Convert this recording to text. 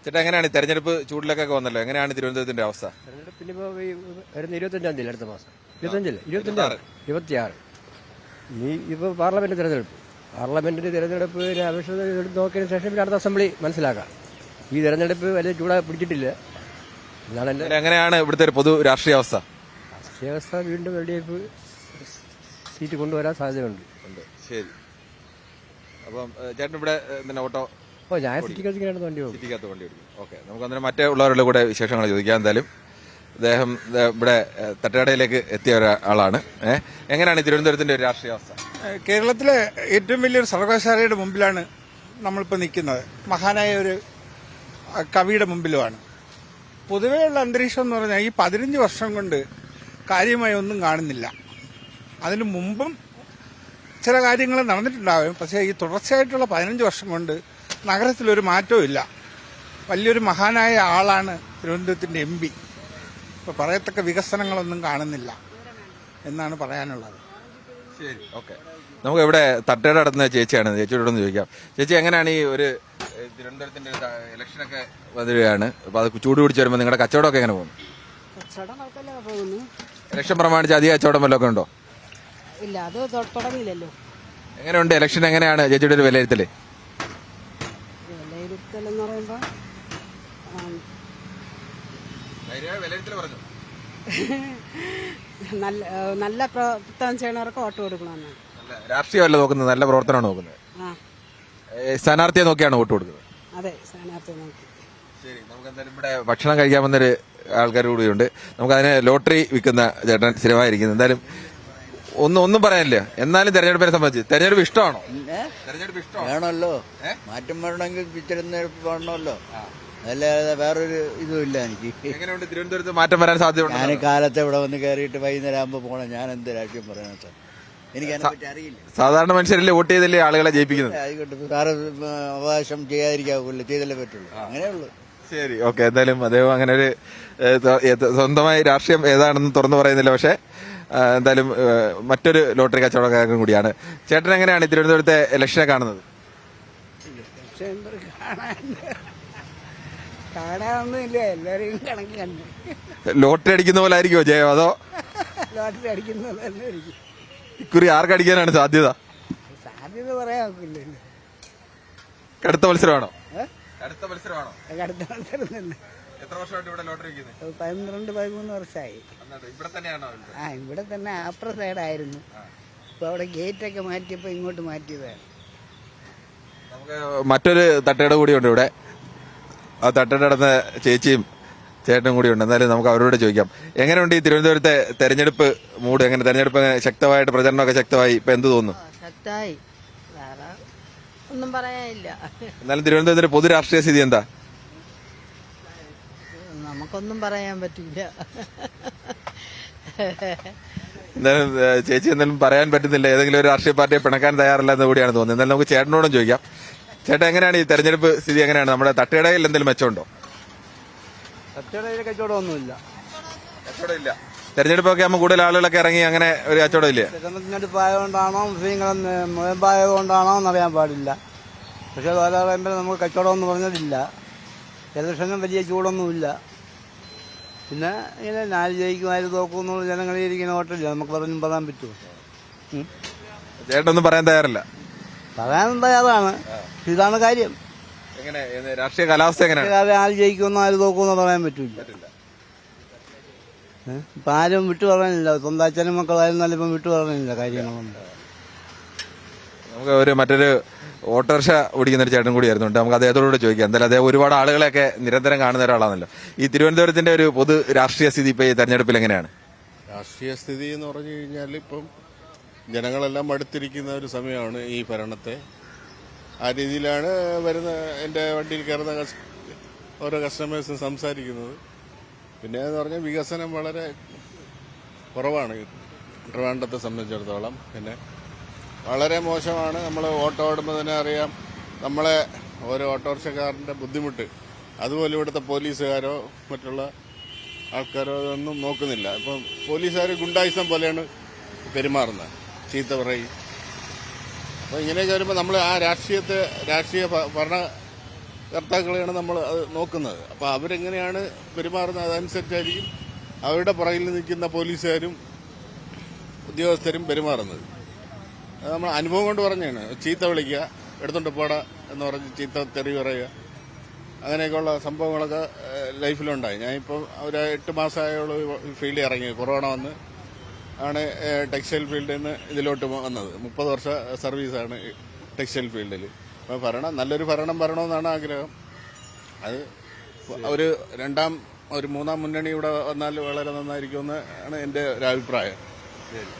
ചേട്ടാ, എങ്ങനെയാണ് തെരഞ്ഞെടുപ്പ് ചൂടിലൊക്കെ വന്നല്ലോ, എങ്ങനെയാണ് തിരുവനന്തപുരത്തിന്റെ അവസ്ഥ? തെരഞ്ഞെടുപ്പിന് ഇപ്പോൾ വരുന്ന 25-ാം തീയതി അടുത്ത മാസം 26 ഇനി ഇപ്പോൾ പാർലമെന്റിന്റെ തിരഞ്ഞെടുപ്പിന് അപേക്ഷ നോക്കിയതിനു ശേഷം പിന്നെ അടുത്ത അസംബ്ലി മനസ്സിലാക്കാം. ഈ തെരഞ്ഞെടുപ്പ് വലിയ ചൂടാ പിടിച്ചിട്ടില്ല എന്നാണ് എൻ്റെ. എങ്ങനെയാണ് ഇവിടുത്തെ ഒരു പൊതു രാഷ്ട്രീയ അവസ്ഥ? വീണ്ടും LDF സീറ്റ് കൊണ്ടുവരാൻ സാധ്യതയുണ്ട്. ശരി. അപ്പം ചേട്ടൻ ഇവിടെ ഓട്ടോ ഞാൻ സിറ്റിക്കകത്ത് വണ്ടി പോകും. സിറ്റിക്കകത്ത് വണ്ടി ഓടിക്കും. ഓക്കെ, നമുക്ക് അന്നേരം മറ്റേ ഉള്ളവരുടെ കൂടെ വിശേഷങ്ങൾ ചോദിക്കാം. എന്തായാലും അദ്ദേഹം ഇവിടെ തട്ടുകടയിലേക്ക് എത്തിയ ഒരാളാണ്. എങ്ങനെയാണ് തിരുവനന്തപുരത്തിന്റെ ഒരു രാഷ്ട്രീയ അവസ്ഥ? കേരളത്തിലെ ഏറ്റവും വലിയൊരു സർവകലാശാലയുടെ മുമ്പിലാണ് നമ്മളിപ്പോൾ നിൽക്കുന്നത്. മഹാനായ ഒരു കവിയുടെ മുമ്പിലുമാണ്. പൊതുവെയുള്ള അന്തരീക്ഷം എന്ന് പറഞ്ഞാൽ ഈ 15 വർഷം കൊണ്ട് കാര്യമായി ഒന്നും കാണുന്നില്ല. അതിനു മുമ്പും ചില കാര്യങ്ങൾ നടന്നിട്ടുണ്ടാവും. പക്ഷേ ഈ തുടർച്ചയായിട്ടുള്ള 15 വർഷം കൊണ്ട് നഗരത്തിലൊരു മാറ്റവും ഇല്ല. വലിയൊരു മഹാനായ ആളാണ് തിരുവനന്തപുരത്തിന്റെ MP. ഇപ്പോൾ പറയത്തക്ക വികസനങ്ങളൊന്നും കാണുന്നില്ല എന്നാണ് പറയാനുള്ളത്. ശരി, ഓക്കെ. നമുക്ക് ഇവിടെ തട്ടയുടെ അടുത്തുന്ന ചേച്ചിയാണ്, ചേച്ചിയോടൊന്ന് ചോദിക്കാം. ചേച്ചി, എങ്ങനെയാണ് ഈ ഒരു തിരുവനന്തപുരത്തിന്റെ ഇലക്ഷനൊക്കെ വരികയാണ്, അപ്പൊ അത് ചൂട് പിടിച്ച് വരുമ്പോൾ നിങ്ങളുടെ കച്ചവടമൊക്കെ എങ്ങനെ പോകുന്നു? ഇലക്ഷൻ പ്രമാണിച്ച് അധികം കച്ചവടം വല്ലതൊക്കെ ഉണ്ടോ? ഇല്ല, അത് തുടങ്ങിയില്ലല്ലോ. എങ്ങനെയുണ്ട് ഇലക്ഷൻ? എങ്ങനെയാണ് ചേച്ചിയുടെ ഒരു വിലയിരുത്തല്? വിലയിരുത്തലെന്ന് പറയുമ്പോ നല്ല പ്രവർത്തനം ചെയ്യണവർക്ക് വോട്ട് കൊടുക്കണമെന്ന്. രാഷ്ട്രീയമല്ല നോക്കുന്നത്, നല്ല പ്രവർത്തനമാണ് നോക്കുന്നത്. സ്ഥാനാർത്ഥിയെ നോക്കിയാണ് വോട്ട് കൊടുക്കുന്നത്. അതെ, സ്ഥാനാർത്ഥിയെ നോക്കി. ശരി, നമുക്ക് എന്തായാലും ഇവിടെ ഭക്ഷണം കഴിക്കാൻ വന്നൊരു ആൾക്കാർ കൂടിയുണ്ട്. നമുക്ക് അതിന് ലോട്ടറി വിൽക്കുന്ന ചേട്ടൻ സ്ഥിരമായിരിക്കുന്നു. എന്തായാലും ഒന്നും പറയാനില്ല. എന്നാലും തെരഞ്ഞെടുപ്പിനെ സംബന്ധിച്ച് തെരഞ്ഞെടുപ്പ് ഇഷ്ടമാണോ? തെരഞ്ഞെടുപ്പ് ഇഷ്ടമാണോ? വേണമല്ലോ, മാറ്റം വരണമെങ്കിൽ തിരഞ്ഞെടുപ്പ് വേണമല്ലോ, അല്ലാതെ വേറൊരു ഇതുമില്ല എനിക്ക്. എങ്ങനെയുണ്ട് തിരുവനന്തപുരത്ത് മാറ്റം വരാൻ സാധ്യതയുണ്ട്? ഞാൻ കാലത്ത് ഇവിടെ വന്ന് കയറിയിട്ട് വൈകുന്നേരം ആകുമ്പോൾ പോകണം. ഞാൻ എന്ത് രാഷ്ട്രീയം പറയാനാ? എനിക്ക് അതിനെപ്പറ്റി അറിയില്ല. സാധാരണ മനുഷ്യരല്ലേ വോട്ട് ചെയ്തല്ലേ ആളുകളെ ജയിപ്പിക്കുന്നത്? ആയിക്കോട്ടെ, വേറെ അവകാശം ചെയ്യാതിരിക്കാവില്ല, ചെയ്തല്ലേ പറ്റുള്ളൂ, അങ്ങനെയുള്ളൂ. ശരി, ഓക്കെ. എന്തായാലും അദ്ദേഹം അങ്ങനെ ഒരു സ്വന്തമായി രാഷ്ട്രീയം ഏതാണെന്ന് തുറന്നു പറയുന്നില്ല. പക്ഷെ എന്തായാലും മറ്റൊരു ലോട്ടറി കച്ചവടക്കാരൻ കൂടിയാണ്. ചേട്ടൻ എങ്ങനെയാണ് തിരുവനന്തപുരത്തെ ഇലക്ഷനെ കാണുന്നത്? കാണാനൊന്നുമില്ല, എല്ലാവരെയും കണക്ക് കണ്ടു. ലോട്ടറി അടിക്കുന്ന പോലെ ആയിരിക്കുമോ ജയം, അതോ ലോട്ടറി അടിക്കുന്ന പോലെ തന്നെ ആയിരിക്കും? ഇക്കുറി ആർക്കടിക്കാനാണ് സാധ്യത? സാധ്യത പറയാൻ ഒക്കില്ലല്ലോ. കടുത്ത മത്സരമാണോ? കടുത്ത മത്സരം തന്നെ. എത്ര വർഷമായിട്ട് ഇവിടെ ലോട്ടറി വെക്കുന്നത്? 12-13 വർഷമായി. ഇവിടെ തന്നെയാണോ? ഇവിടെ തന്നെ അപ്പുറ സൈഡായിരുന്നു. ഇപ്പൊ അവിടെ ഗേറ്റൊക്കെ മാറ്റിയപ്പോ ഇങ്ങോട്ട് മാറ്റിയതാണ്. നമുക്ക് മറ്റൊരു തട്ടയുടെ കൂടിയുണ്ട് ഇവിടെ. ആ തട്ടയുടെ അടുത്ത ചേച്ചിയും ചേട്ടനും കൂടി ഉണ്ട്. എന്നാലും നമുക്ക് അവരോട് ചോദിക്കാം, എങ്ങനെയുണ്ട് ഈ തിരുവനന്തപുരത്തെ തെരഞ്ഞെടുപ്പ് മൂഡ്? എങ്ങനെ തെരഞ്ഞെടുപ്പ് ശക്തമായിട്ട് പ്രചരണമൊക്കെ ശക്തമായി, ഇപ്പൊ എന്ത് തോന്നുന്നു? ശക്തമായി, വേറെ ഒന്നും പറയാനില്ല. എന്നാലും തിരുവനന്തപുരത്തിന്റെ പൊതു രാഷ്ട്രീയ സ്ഥിതി എന്താ? നമുക്കൊന്നും പറയാൻ പറ്റില്ല. എന്തായാലും ചേച്ചി എന്തായാലും പറയാൻ പറ്റുന്നില്ല, ഏതെങ്കിലും ഒരു രാഷ്ട്രീയ പാർട്ടിയെ പിണക്കാൻ തയ്യാറല്ല എന്ന് കൂടിയാണ് തോന്നുന്നത്. എന്നാലും നമുക്ക് ചേട്ടനോടും ചോദിക്കാം. ചേട്ടാ, എങ്ങനെയാണ് ഈ തെരഞ്ഞെടുപ്പ് സ്ഥിതി? എങ്ങനെയാണ് നമ്മുടെ തട്ടുകടയിൽ എന്തെങ്കിലും മെച്ചമുണ്ടോ? തട്ടുകടയിൽ കച്ചവടമൊന്നുമില്ല. കച്ചവടമില്ല. തെരഞ്ഞെടുപ്പൊക്കെ ആകുമ്പോൾ കൂടുതൽ ആളുകളൊക്കെ ഇറങ്ങി, അങ്ങനെ ഒരു കച്ചവടം ഇല്ല. തെരഞ്ഞെടുപ്പ് ആയതുകൊണ്ടാണോ മുസ്ലിങ്ങൾ മുയമ്പായതുകൊണ്ടാണോ എന്നറിയാൻ പാടില്ല. പക്ഷെ വേറെ പറയുമ്പോൾ നമുക്ക് കച്ചവടം എന്ന് പറഞ്ഞതില്ല. ഇലക്ഷനും വലിയ ചൂടൊന്നുമില്ല. പിന്നെ ഇങ്ങനെ 4 ജയിക്കും 10 തോക്കും എന്നുള്ള ജനങ്ങളിരിക്കുന്ന വോട്ടില്ല. നമുക്ക് പറയാൻ പറ്റുമോ? ചേട്ടനൊന്നും പറയാൻ തയ്യാറല്ല. പറയാൻ തയ്യാറാണ്, ഇതാണ് കാര്യം. എങ്ങനെ രാഷ്ട്രീയ കാലാവസ്ഥ എങ്ങനെയാണ്? 4 ജയിക്കുമെന്നോ 10 തോക്കുമെന്നോ പറയാൻ പറ്റില്ല. ഇപ്പം ആരും വിട്ടു പറയാനില്ല. സ്വന്തം അച്ഛനും മക്കളായിരുന്നാലും ഇപ്പം വിട്ടു പറയാനില്ല കാര്യങ്ങളുണ്ട്. നമുക്ക് മറ്റൊരു ഓട്ടോറിക്ഷ ഓടിക്കുന്ന ഒരു ചേട്ടൻ കൂടി ആയിരുന്നുണ്ട്. നമുക്ക് അദ്ദേഹത്തോട് ചോദിക്കാം. എന്തായാലും അദ്ദേഹം ഒരുപാട് ആളുകളെയൊക്കെ നിരന്തരം കാണുന്ന ഒരാളാണല്ലോ. ഈ തിരുവനന്തപുരത്തിന്റെ ഒരു പൊതു രാഷ്ട്രീയ സ്ഥിതി ഇപ്പൊ ഈ തെരഞ്ഞെടുപ്പിൽ എങ്ങനെയാണ്? രാഷ്ട്രീയ സ്ഥിതി എന്ന് പറഞ്ഞു കഴിഞ്ഞാൽ ഇപ്പം ജനങ്ങളെല്ലാം മടുത്തിരിക്കുന്ന ഒരു സമയമാണ് ഈ ഭരണത്തെ. ആ രീതിയിലാണ് എൻ്റെ വണ്ടിയിൽ കയറുന്ന ഓരോ കസ്റ്റമേഴ്സും സംസാരിക്കുന്നത്. പിന്നെ എന്ന് പറഞ്ഞാൽ വികസനം വളരെ കുറവാണ് ട്രിവാൻഡ്രത്തെ സംബന്ധിച്ചിടത്തോളം. പിന്നെ വളരെ മോശമാണ്. നമ്മൾ ഓട്ടോ ഓടുമ്പോൾ തന്നെ അറിയാം നമ്മളെ ഓരോ ഓട്ടോറിക്ഷക്കാരൻ്റെ ബുദ്ധിമുട്ട്. അതുപോലെ ഇവിടുത്തെ പോലീസുകാരോ മറ്റുള്ള ആൾക്കാരോ അതൊന്നും നോക്കുന്നില്ല. ഇപ്പം പോലീസുകാർ ഗുണ്ടായിസം പോലെയാണ് പെരുമാറുന്നത്, ചീത്ത പറയും. അപ്പോൾ ഇങ്ങനെയൊക്കെ വരുമ്പോൾ നമ്മൾ ആ രാഷ്ട്രീയ കർത്താക്കളെയാണ് നമ്മൾ അത് നോക്കുന്നത്. അപ്പോൾ അവരെങ്ങനെയാണ് പെരുമാറുന്നത് അതനുസരിച്ചായിരിക്കും അവരുടെ പുറകിൽ നിൽക്കുന്ന പോലീസുകാരും ഉദ്യോഗസ്ഥരും പെരുമാറുന്നത്. അത് നമ്മൾ അനുഭവം കൊണ്ട് പറഞ്ഞാണ്. ചീത്ത വിളിക്കുക, എടുത്തോണ്ട് പോടാ എന്ന് പറഞ്ഞ് ചീത്ത തെറി പറയുക, അങ്ങനെയൊക്കെയുള്ള സംഭവങ്ങളൊക്കെ ലൈഫിലുണ്ടായി. ഞാനിപ്പോൾ ഒരു 8 മാസമായുള്ള ഫീൽഡിൽ ഇറങ്ങി. കൊറോണ വന്ന് ആണ് ടെക്സ്റ്റൈൽ ഫീൽഡിൽ നിന്ന് ഇതിലോട്ട് വന്നത്. 30 വർഷ സർവീസാണ് ടെക്സ്റ്റൈൽ ഫീൽഡിൽ. അപ്പോൾ നല്ലൊരു ഭരണം വരണമെന്നാണ് ആഗ്രഹം. അത് ഒരു മൂന്നാം മുന്നണി ഇവിടെ വന്നാൽ വളരെ നന്നായിരിക്കുമെന്നാണ് എൻ്റെ ഒരു അഭിപ്രായം.